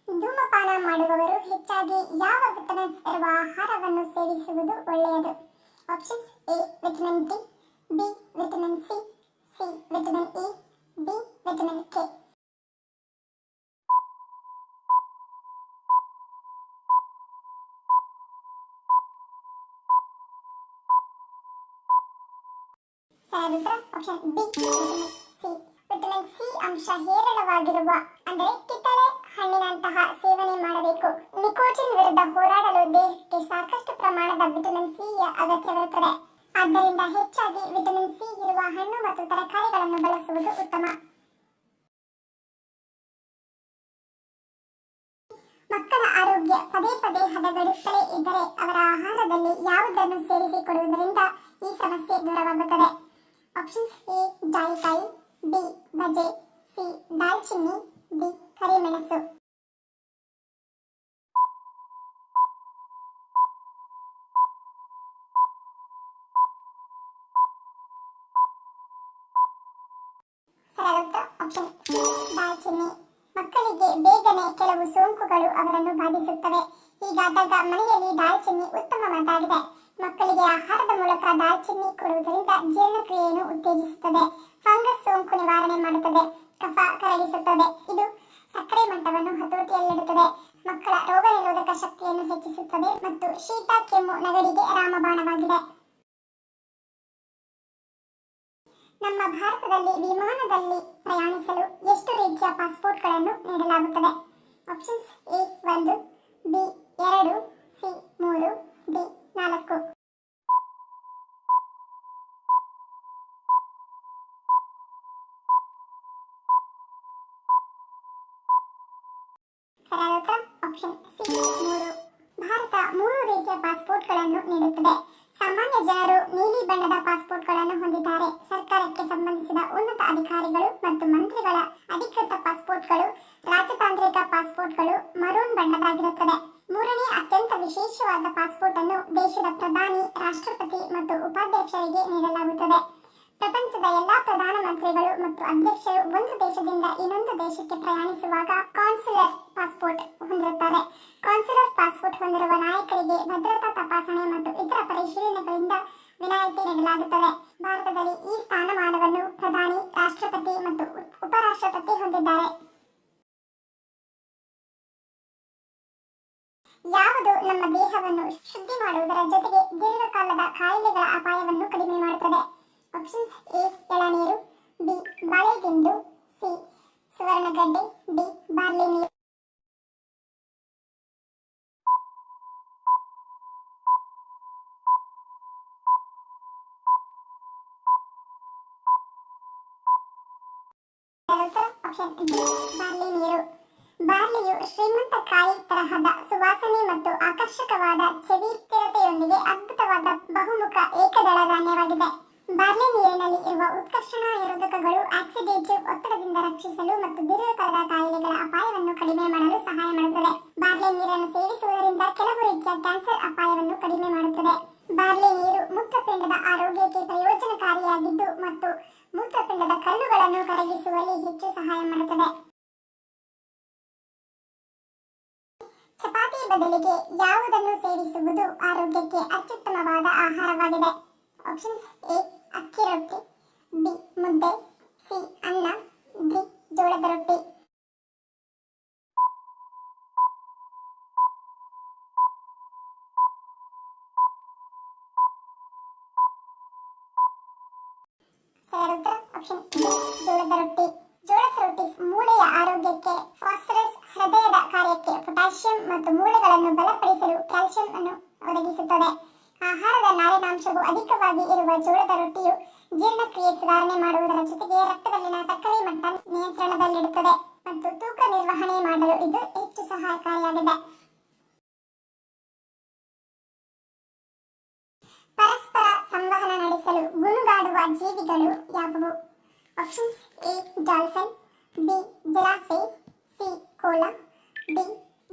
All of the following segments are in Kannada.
ಧೂಮಪಾನ ಮಾಡುವವರು ಹೆಚ್ಚಾಗಿ ಯಾವ ವಿಟಮಿನ್ಸ್ ಇರುವ ಆಹಾರವನ್ನು ಸೇವಿಸುವುದು ಒಳ್ಳೆಯದು? Options: A vitamin D, B vitamin C, C vitamin E, D vitamin K. ಸರಿಯಾದ option B vitamin C. Vitamin C ಅಂಶ ಹೇರಳವಾಗಿರುವ ಅಂದರೆ ಕಿತ್ತಳೆ ಹಣ್ಣಿನಂತಹ ಸೇವನೆ ಮಾಡಬೇಕು. ನಿಕೋಟಿನ್ ವಿರುದ್ಧ ಹೋರಾಡಲು ದೇಹಕ್ಕೆ ಸಾಕಷ್ಟು ಪ್ರಮಾಣದ ವಿಟಮಿನ್ ಸಿ ಯ ಅಗತ್ಯವಿರುತ್ತದೆ. ಆದ್ದರಿಂದ ಹೆಚ್ಚಾಗಿ ವಿಟಮಿನ್ ಸಿ ಇರುವ ಹಣ್ಣು ಮತ್ತು ತರಕಾರಿಗಳನ್ನು ಬಳಸುವುದು ಉತ್ತಮ. ಮಕ್ಕಳ ಆರೋಗ್ಯ ಪದೇ ಪದೇ ಹದಗೆಡುತ್ತಲೇ ಇದ್ದರೆ ಅವರ ಆಹಾರದಲ್ಲಿ ಯಾವುದನ್ನು ಸೇರಿಸಿಕೊಡುವುದರಿಂದ ಈ ಸಮಸ್ಯೆ ದೂರವಾಗುತ್ತದೆ? ಆಪ್ಷನ್ಸ್: ಎ ಜಾಯಿಕಾಯಿ, ಬಿ ಬಜೆ, ಸಿ ದಾಲ್ಚಿನ್ನಿ, ಡಿ ಕರಿಮೆಣಸು. ಸರಿಯಾದ ಆಪ್ಷನ್ ಸಿ ದಾಲ್ಚಿನ್ನಿ. ಮಕ್ಕಳಿಗೆ ಬೇಗನೆ ಕೆಲವು ಸೋಂಕುಗಳು ಅವರನ್ನು ಬಾಧಿಸುತ್ತವೆ. ಹೀಗಾದಾಗ ಮನೆಯಲ್ಲಿ ದಾಲ್ಚಿನ್ನಿ ಉತ್ತಮವಾಗಿದೆ. ಮಕ್ಕಳಿಗೆ ಆಹಾರದ ಮೂಲಕ ದಾಲ್ಚಿನ್ನಿ ಕೊಡುವುದರಿಂದ ಜೀರ್ಣಕ್ರಿಯೆಯನ್ನು ಉತ್ತೇಜಿಸುತ್ತದೆ, ಫಂಗಸ್ ಸೋಂಕು ನಿವಾರಣೆ ಮಾಡುತ್ತದೆ, ಕಫ ಕರಗಿಸುತ್ತದೆ. ಇದು ಸಕ್ಕರೆ ಮಟ್ಟವನ್ನು ಹತೋಟಿಯಲ್ಲಿಡುತ್ತದೆ, ಮಕ್ಕಳ ರೋಗ ನಿರೋಧಕ ಶಕ್ತಿಯನ್ನು ಹೆಚ್ಚಿಸುತ್ತದೆ ಮತ್ತು ಶೀತ ಕೆಮ್ಮು ನೆಗಡಿಗೆ ರಾಮಬಾಣವಾಗಿದೆ. ನಮ್ಮ ಭಾರತದಲ್ಲಿ ವಿಮಾನದಲ್ಲಿ ಪ್ರಯಾಣಿಸಲು ಎಷ್ಟು ರೀತಿಯ ಪಾಸ್ಪೋರ್ಟ್ಗಳನ್ನು ನೀಡಲಾಗುತ್ತದೆ? Options: A 1, B 2, C 3, D 4. ಸರಿಯಾದ ಆಪ್ಷನ್ ಸಿ 3. ಭಾರತ 3 ರೀತಿಯ ಪಾಸ್ಪೋರ್ಟ್ಗಳನ್ನು ನೀಡುತ್ತದೆ. ಸಾಮಾನ್ಯ ಜನರು ನೀಲಿ ಬಣ್ಣದ ಪಾಸ್ಪೋರ್ಟ್ಗಳನ್ನು ಹೊಂದಿದ್ದಾರೆ. ಸರ್ಕಾರಕ್ಕೆ ಸಂಬಂಧಿಸಿದ ಉನ್ನತ ಅಧಿಕಾರಿಗಳು ಮತ್ತು ಮಂತ್ರಿಗಳ ಅಧಿಕೃತ ಪಾಸ್ಪೋರ್ಟ್ಗಳು, ರಾಜತಾಂತ್ರಿಕ ಪಾಸ್ಪೋರ್ಟ್ಗಳು ಮರೂನ್ ಬಣ್ಣದಾಗಿರುತ್ತದೆ. ಮೂರನೇ ಅತ್ಯಂತ ವಿಶೇಷವಾದ ಪಾಸ್ಪೋರ್ಟ್ ಅನ್ನು ದೇಶದ ಪ್ರಧಾನಿ, ರಾಷ್ಟ್ರಪತಿ ಮತ್ತು ಉಪಾಧ್ಯಕ್ಷರಿಗೆ ನೀಡಲಾಗುತ್ತದೆ. ಪ್ರಪಂಚದ ಎಲ್ಲಾ ಪ್ರಧಾನಮಂತ್ರಿಗಳು ಮತ್ತು ಅಧ್ಯಕ್ಷರು ಒಂದು ದೇಶದಿಂದ ಇನ್ನೊಂದು ದೇಶಕ್ಕೆ ಪ್ರಯಾಣಿಸುವಾಗ ಕಾನ್ಸುಲರ್ ಪಾಸ್ಪೋರ್ಟ್ ಹೊಂದಿರುತ್ತಾರೆ. ಕಾನ್ಸುಲರ್ ಪಾಸ್ಪೋರ್ಟ್ ಹೊಂದಿರುವ ನಾಯಕರಿಗೆ ಭದ್ರತಾ ತಪಾಸಣೆ ಮತ್ತು ಇತರ ಪರಿಶೀಲನೆಗಳಿಂದ ವಿನಾಯಿತಿ ನೀಡಲಾಗುತ್ತದೆ. ಭಾರತದಲ್ಲಿ ಈ ಸ್ಥಾನಮಾನವನ್ನು ಪ್ರಧಾನಿ, ರಾಷ್ಟ್ರಪತಿ ಮತ್ತು ಉಪರಾಷ್ಟ್ರಪತಿ ಹೊಂದಿದ್ದಾರೆ. ಯಾವುದು ನಮ್ಮ ದೇಹವನ್ನು ಶುದ್ಧಿ ಮಾಡುವುದರ ಜೊತೆಗೆ ದೀರ್ಘಕಾಲದ ಕಾಯಿಲೆಗಳ ಅಪಾಯವನ್ನು ಕಡಿಮೆ ಮಾಡುತ್ತದೆ? ಆಪ್ಷನ್ಸ್: ಎ ಎಳನೀರು, ಬಿ ಬಾಳೆದಿಂಡು, ಸಿ ಸುವರ್ಣಗಡ್ಡೆ, ಡಿ ಬಾರ್ಲಿ ನೀರು. ಆಪ್ಷನ್ ಡಿ ಬಾರ್ಲಿ ನೀರು. ಬಾರ್ಲಿಯು ಶ್ರೀಮಂತ ಕಾಯಿ ತರಹದ ಸುವಾಸನೆ ಮತ್ತು ಆಕರ್ಷಕವಾದ ಚೆವಿ ಸ್ಥಿರತೆಯೊಂದಿಗೆ ಅದ್ಭುತವಾದ ಬಹುಮುಖ ಏಕದಳ ಧಾನ್ಯವಾಗಿದೆ. ಬಾರ್ಲಿ ನೀರಿನಲ್ಲಿ ಇರುವ ಉತ್ಕರ್ಷಣ ನಿರೋಧಕಗಳು ಆಕ್ಸಿಡೇಟಿವ್ ಒತ್ತಡದಿಂದ ರಕ್ಷಿಸಲು ಮತ್ತು ದೀರ್ಘಕಾಲದ ಕಾಯಿಲೆಗಳ ಅಪಾಯವನ್ನು ಕಡಿಮೆ ಮಾಡಲು ಸಹಾಯ ಮಾಡುತ್ತದೆ. ಬಾರ್ಲಿ ನೀರನ್ನು ಸೇವಿಸುವುದರಿಂದ ಕೆಲವು ರೀತಿಯ ಕ್ಯಾನ್ಸರ್ ಅಪಾಯವನ್ನು ಕಡಿಮೆ ಮಾಡುತ್ತದೆ. ಬಾರ್ಲಿ ನೀರು ಮೂತ್ರಪಿಂಡದ ಆರೋಗ್ಯಕ್ಕೆ ಪ್ರಯೋಜನಕಾರಿಯಾಗಿದ್ದು ಮತ್ತು ಮೂತ್ರಪಿಂಡದ ಕಲ್ಲುಗಳನ್ನು ಕರಗಿಸುವಲ್ಲಿ ಹೆಚ್ಚು ಸಹಾಯ ಮಾಡುತ್ತದೆ. ಚಪಾತಿ ಬದಲಿಗೆ ಯಾವುದನ್ನು ಸೇವಿಸುವುದು ಆರೋಗ್ಯಕ್ಕೆ ಅತ್ಯುತ್ತಮವಾದ ಆಹಾರವಾಗಿದೆ? ಆಪ್ಷನ್ಸ್: ಎ ಅಕ್ಕಿ ರೊಟ್ಟಿ, ಬಿ ಮುದ್ದೆ, ಸಿ ಅನ್ನ, ಡಿ ಜೋಳದ ರೊಟ್ಟಿ. ಸರಿಯಾದ ಆಪ್ಷನ್ ಬಿ ಜೋಳದ ರೊಟ್ಟಿ. ಜೋಳದ ರೊಟ್ಟಿ ಮೂಳೆಯ ಆರೋಗ್ಯಕ್ಕೆ, ಫಾಸ್ಫರಸ್ ಹೃದಯದ ಕಾರ್ಯಕ್ಕೆ, ಪೊಟ್ಯಾಷಿಯಂ ಮತ್ತು ಮೂಳೆಗಳನ್ನು ಬಲಪಡಿಸಲು ಕ್ಯಾಲ್ಸಿಯಂ ಅನ್ನು ಒದಗಿಸುತ್ತದೆ. ಆಹಾರದ ನಾರಿನಾಂಶವು ಅಧಿಕವಾಗಿ ಇರುವ ಜೋಳದ ರೊಟ್ಟಿಯು ಜೀರ್ಣಕ್ರಿಯೆ ಸುಧಾರಣೆ ಮಾಡುವುದರ ಜೊತೆಗೆ ರಕ್ತದಲ್ಲಿನ ಸಕ್ಕರೆ ಮಟ್ಟ ನಿಯಂತ್ರಣದಲ್ಲಿಡುತ್ತದೆ ಮತ್ತು ತೂಕ ನಿರ್ವಹಣೆ ಮಾಡಲು ಇದು ಹೆಚ್ಚು ಸಹಾಯಕಾರಿಯಾಗಿದೆ. ಪರಸ್ಪರ ಸಂವಹನ ನಡೆಸಲು ಗುಣಗಾಡುವ ಜೀವಿಗಳು ಯಾವುವು? Options: A dolphin, B giraffe, C koala, D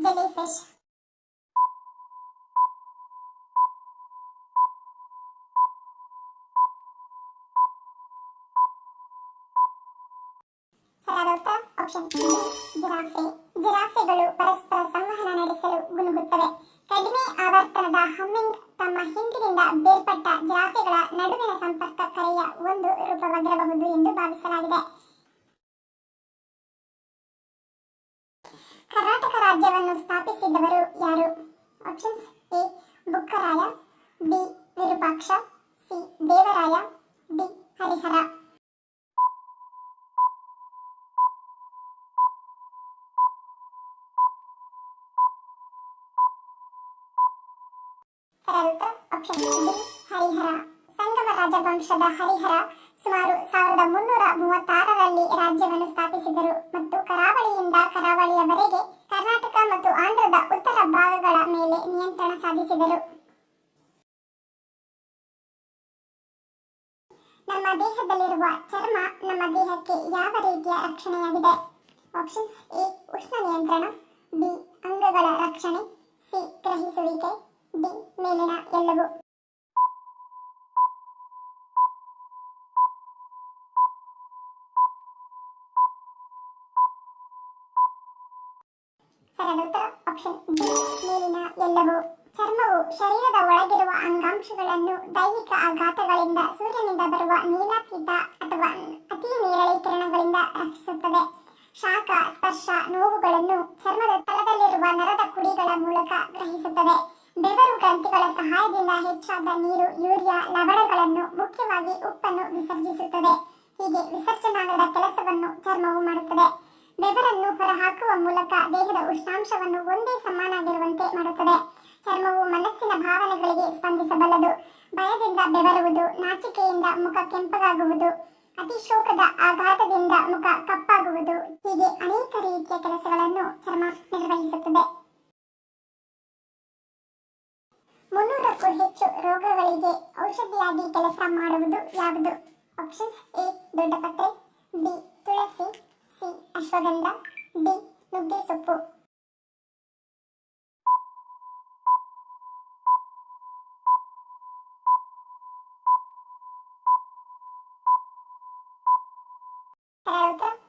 jellyfish. ಸರಿಯಾದ ಉತ್ತರ ಆಪ್ಷನ್ ಬಿ ಜಿರಾಫೆ. ಜಿರಾಫೆಗಳು ಪರಸ್ಪರ ಗುನುಗುತ್ತವೆ. ಕಡಿಮೆ ಆವರ್ತನದ ಹಮ್ಮಿಂಗ್ ತಮ್ಮ ಹಿಂದಿನಿಂದ ಬೇರ್ಪಟ್ಟ ಜಿರಾಫೆಗಳ ನಡುವಿನ ಸಂಪರ್ಕ ಕರೆಯ ಒಂದು ರೂಪವಾಗಿರಬಹುದು ಎಂದು ಭಾವಿಸಲಾಗಿದೆ. ಕರ್ನಾಟಕ ರಾಜ್ಯವನ್ನು ಸ್ಥಾಪಿಸಿದವರು ಯಾರು? Options: A Bukkaraya, B Virupaksha, C Devaraya, D Harihara. Option D Harihara. Sangama ರಾಜವಂಶದ ಹರಿಹರ ಸುಮಾರು 1336ರಲ್ಲಿ ರಾಜ್ಯವನ್ನು ಸ್ಥಾಪಿಸಿದರು ಮತ್ತು ಕರಾವಳಿಯಿಂದ ಕರಾವಳಿಯವರೆಗೆ ಕರ್ನಾಟಕ ಮತ್ತು ಆಂಧ್ರದ ಉತ್ತರ ಭಾಗಗಳ ಮೇಲೆ ನಿಯಂತ್ರಣ ಸಾಧಿಸಿದರು. ನಮ್ಮ ದೇಹದಲ್ಲಿರುವ ಚರ್ಮ ನಮ್ಮ ದೇಹಕ್ಕೆ ಯಾವ ರೀತಿಯ ರಕ್ಷಣೆಯಾಗಿದೆ? ಆಪ್ಷನ್ಸ್: ಎ ಉಷ್ಣ ನಿಯಂತ್ರಣ, ಬಿ ಅಂಗಗಳ ರಕ್ಷಣೆ, ಸಿ ಗ್ರಹಿಸುವಿಕೆ, ಡಿ ಮೇಲಿನ ಎಲ್ಲವೂ. ಸರಿಯಾದ ಉತ್ತರ ಆಪ್ಷನ್ ಡಿ ಮೇಲಿನ ಎಲ್ಲವೂ. ಚರ್ಮವು ಶರೀರದ ಒಳಗಿರುವ ಅಂಗಾಂಶಗಳನ್ನು ದೈಹಿಕ ಆಘಾತಗಳಿಂದ, ಸೂರ್ಯನಿಂದ ಬರುವ ನೀಲಾತೀತ ಅಥವಾ ಅತಿ ನೇರಳೆ ಕಿರಣಗಳಿಂದ ರಕ್ಷಿಸುತ್ತದೆ. ಶಾಖ, ಸ್ಪರ್ಶ, ನೋವುಗಳನ್ನು ಚರ್ಮದ ತಳದಲ್ಲಿರುವ ನರದ ಕುಡಿಗಳ ಮೂಲಕ ಗ್ರಹಿಸುತ್ತದೆ. ಬೆವರು ಗ್ರಂಥಿಗಳ ಸಹಾಯದಿಂದ ಹೆಚ್ಚಾದ ನೀರು, ಯೂರಿಯಾ, ಲವಣಗಳನ್ನು, ಮುಖ್ಯವಾಗಿ ಉಪ್ಪನ್ನು ವಿಸರ್ಜಿಸುತ್ತದೆ. ಹೀಗೆ ವಿಸರ್ಜನಾಂಗದ ಕೆಲಸವನ್ನು ಚರ್ಮವು ಮಾಡುತ್ತದೆ. ಬೆವರನ್ನು ಹೊರಹಾಕುವ ಮೂಲಕ ದೇಹದ ಉಷ್ಣಾಂಶವನ್ನು ಒಂದೇ ಸಮಾನಾಗಿರುವಂತೆ ಮಾಡುತ್ತದೆ. ಚರ್ಮವು ಮನಸ್ಸಿನ ಭಾವನೆಗಳಿಗೆ ಸ್ಪಂದಿಸಬಲ್ಲದು. ಭಯದಿಂದ ಬೆವರುವುದು, ನಾಚಿಕೆಯಿಂದ ಮುಖ ಕೆಂಪಗಾಗುವುದು, ಅತಿಶೋಕದ ಆಘಾತದಿಂದ ಮುಖ ಕಪ್ಪಾಗುವುದು, ಹೀಗೆ ಅನೇಕ ರೀತಿಯ ಕೆಲಸಗಳನ್ನು ಚರ್ಮ ನಿರ್ವಹಿಸುತ್ತದೆ. 300ಕ್ಕೂ ಹೆಚ್ಚು ರೋಗಗಳಿಗೆ ಔಷಧಿಯಾಗಿ ಕೆಲಸ ಮಾಡುವುದು ಯಾವುದು? ಆಪ್ಷನ್ಸ್: ಎ ದೊಡ್ಡಪತ್ರೆ, B tulsi, C ashwagandha, D ನುಗ್ಗೆ ಸೊಪ್ಪು.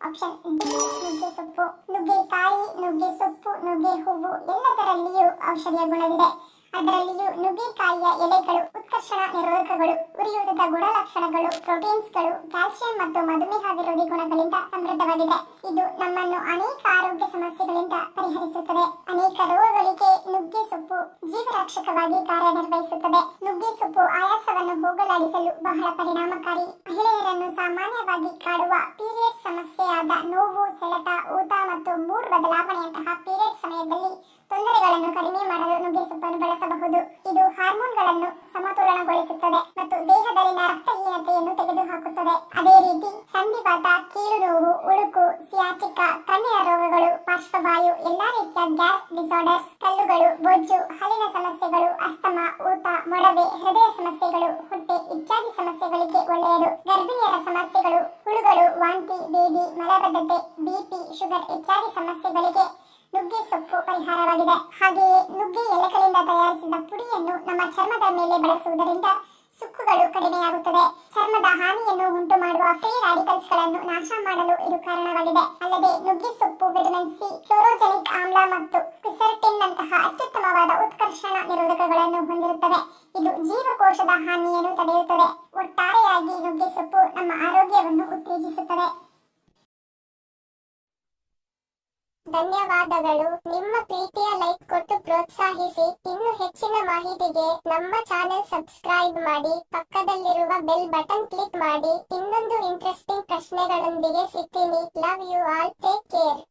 ಆಪ್ಷನ್ ಡಿ ನುಗ್ಗೆ ಸೊಪ್ಪು. ನುಗ್ಗೆಕಾಯಿ, ನುಗ್ಗೆ ಸೊಪ್ಪು, ನುಗ್ಗೆ ಹೂವು ಎಲ್ಲದರಲ್ಲಿಯೂ ಔಷಧಿಯ ಗುಣವಿದೆ. ಅದರಲ್ಲಿಯೂ ನುಗ್ಗೆಕಾಯಿಯ ಎಲೆಗಳು ಉತ್ಕರ್ಷಣ ನಿರೋಧಕಗಳು, ಉರಿಯೂತದ ಗುಣಲಕ್ಷಣಗಳು, ಪ್ರೋಟೀನ್ಸ್ಗಳು, ಕ್ಯಾಲ್ಸಿಯಂ ಮತ್ತು ಮಧುಮೇಹ ವಿರೋಧಿ ಗುಣಗಳಿಂದ ಸಮೃದ್ಧವಾಗಿದೆ. ಇದು ನಮ್ಮನ್ನು ಅನೇಕ ಆರೋಗ್ಯ ಸಮಸ್ಯೆಗಳಿಂದ ಪರಿಹರಿಸುತ್ತದೆ. ಅನೇಕ ರೋಗಗಳಿಗೆ ನುಗ್ಗೆ ಸೊಪ್ಪು ಜೀವರಕ್ಷಕವಾಗಿ ಕಾರ್ಯನಿರ್ವಹಿಸುತ್ತದೆ. ನುಗ್ಗೆ ಸೊಪ್ಪು ಆಯಾಸವನ್ನು ಹೋಗಲಾಡಿಸಲು ಬಹಳ ಪರಿಣಾಮಕಾರಿ. ಮಹಿಳೆಯರನ್ನು ಸಾಮಾನ್ಯವಾಗಿ ಕಾಡುವ ಪೀರಿಯಡ್ ಸಮಸ್ಯೆಯಾದ ನೋವು, ಸೆಳೆತ, ಊತ ಮತ್ತು ಮೂಡ್ ಬದಲಾವಣೆಯಂತಹ ಪೀರಿಯಡ್ ಸಮಯದಲ್ಲಿ ತೊಂದರೆಗಳನ್ನು ಕಡಿಮೆ ಮಾಡಲು ನುಗ್ಗೆ ಸೊಪ್ಪನ್ನು ಬಳಸಬಹುದು. ಇದು ಹಾರ್ಮೋನ್ಗಳನ್ನು ಸಮತೋಲನಗೊಳಿಸುತ್ತದೆ ಮತ್ತು ದೇಹದಲ್ಲಿನ ರಕ್ತಹೀನತೆಯನ್ನು ತೆಗೆದುಹಾಕುತ್ತದೆ. ಅದೇ ರೀತಿ ಸಂಧಿವಾತ, ಕೀಲು ನೋವು, ಉಳುಕು, ಸಿಯಾಟಿಕಾ, ಕಣ್ಣಿನ ರೋಗಗಳು, ಪಾರ್ಶ್ವವಾಯು, ಎಲ್ಲಾ ರೀತಿಯ ಗ್ಯಾಸ್ ಡಿಸಾರ್ಡರ್ಸ್, ಕಲ್ಲುಗಳು, ಬೊಜ್ಜು, ಹಲ್ಲಿನ ಸಮಸ್ಯೆಗಳು, ಅಸ್ತಮ, ಊತ, ಮೊಡವೆ, ಹೃದಯ ಸಮಸ್ಯೆಗಳು, ಹೊಟ್ಟೆ ಇತ್ಯಾದಿ ಸಮಸ್ಯೆಗಳಿಗೆ ಒಳ್ಳೆಯದು. ಗರ್ಭಿಣಿಯರ ಸಮಸ್ಯೆಗಳು, ಹುಳುಗಳು, ವಾಂತಿ, ಬೇದಿ, ಮಲಬದ್ಧತೆ, ಬಿಪಿ, ಶುಗರ್ ಇತ್ಯಾದಿ ಸಮಸ್ಯೆಗಳಿಗೆ ನುಗ್ಗೆ ಸೊಪ್ಪು ಪರಿಹಾರವಾಗಿದೆ. ಹಾಗೆಯೇ ನುಗ್ಗೆ ಎಲೆಗಳಿಂದ ತಯಾರಿಸಿದ ಪುಡಿಯನ್ನು ನಮ್ಮ ಚರ್ಮದ ಮೇಲೆ ಬಳಸುವುದರಿಂದ ಸುಕ್ಕುಗಳು ಕಡಿಮೆಯಾಗುತ್ತದೆ. ಚರ್ಮದ ಹಾನಿಯನ್ನು ಉಂಟು ಮಾಡುವ ಫ್ರೀ ರಾಡಿಕಲ್ಸ್ ಗಳನ್ನು ನಾಶ ಮಾಡಲು ಇದು ಕಾರಣವಾಗಿದೆ. ಅಲ್ಲದೆ ನುಗ್ಗೆ ಸೊಪ್ಪು ವಿಟಮಿನ್ ಸಿ, ಕ್ಲೋರೋಜೆನಿಕ್ ಆಮ್ಲ ಮತ್ತು ಕ್ವಿಸರ್ಟಿನ್ ನಂತಹ ಅತ್ಯುತ್ತಮವಾದ ಉತ್ಕರ್ಷಣ ನಿರೋಧಕಗಳನ್ನು ಹೊಂದಿರುತ್ತವೆ. ಇದು ಜೀವಕೋಶದ ಹಾನಿಯನ್ನು ತಡೆಯುತ್ತದೆ. ಒಟ್ಟಾರೆಯಾಗಿ ನುಗ್ಗೆ ಸೊಪ್ಪು ನಮ್ಮ ಆರೋಗ್ಯವನ್ನು ಉತ್ತೇಜಿಸುತ್ತದೆ. ಧನ್ಯವಾದಗಳು. ನಿಮ್ಮ ಪ್ರೀತಿಯ ಲೈಕ್ ಕೊಟ್ಟು ಪ್ರೋತ್ಸಾಹಿಸಿ. ಇನ್ನು ಹೆಚ್ಚಿನ ಮಾಹಿತಿಗೆ ನಮ್ಮ ಚಾನೆಲ್ ಸಬ್ಸ್ಕ್ರೈಬ್ ಮಾಡಿ, ಪಕ್ಕದಲ್ಲಿರುವ ಬೆಲ್ ಬಟನ್ ಕ್ಲಿಕ್ ಮಾಡಿ. ಇನ್ನೊಂದು ಇಂಟ್ರೆಸ್ಟಿಂಗ್ ಪ್ರಶ್ನೆಗಳೊಂದಿಗೆ ಸಿಗ್ತೀನಿ. Love you all. Take care.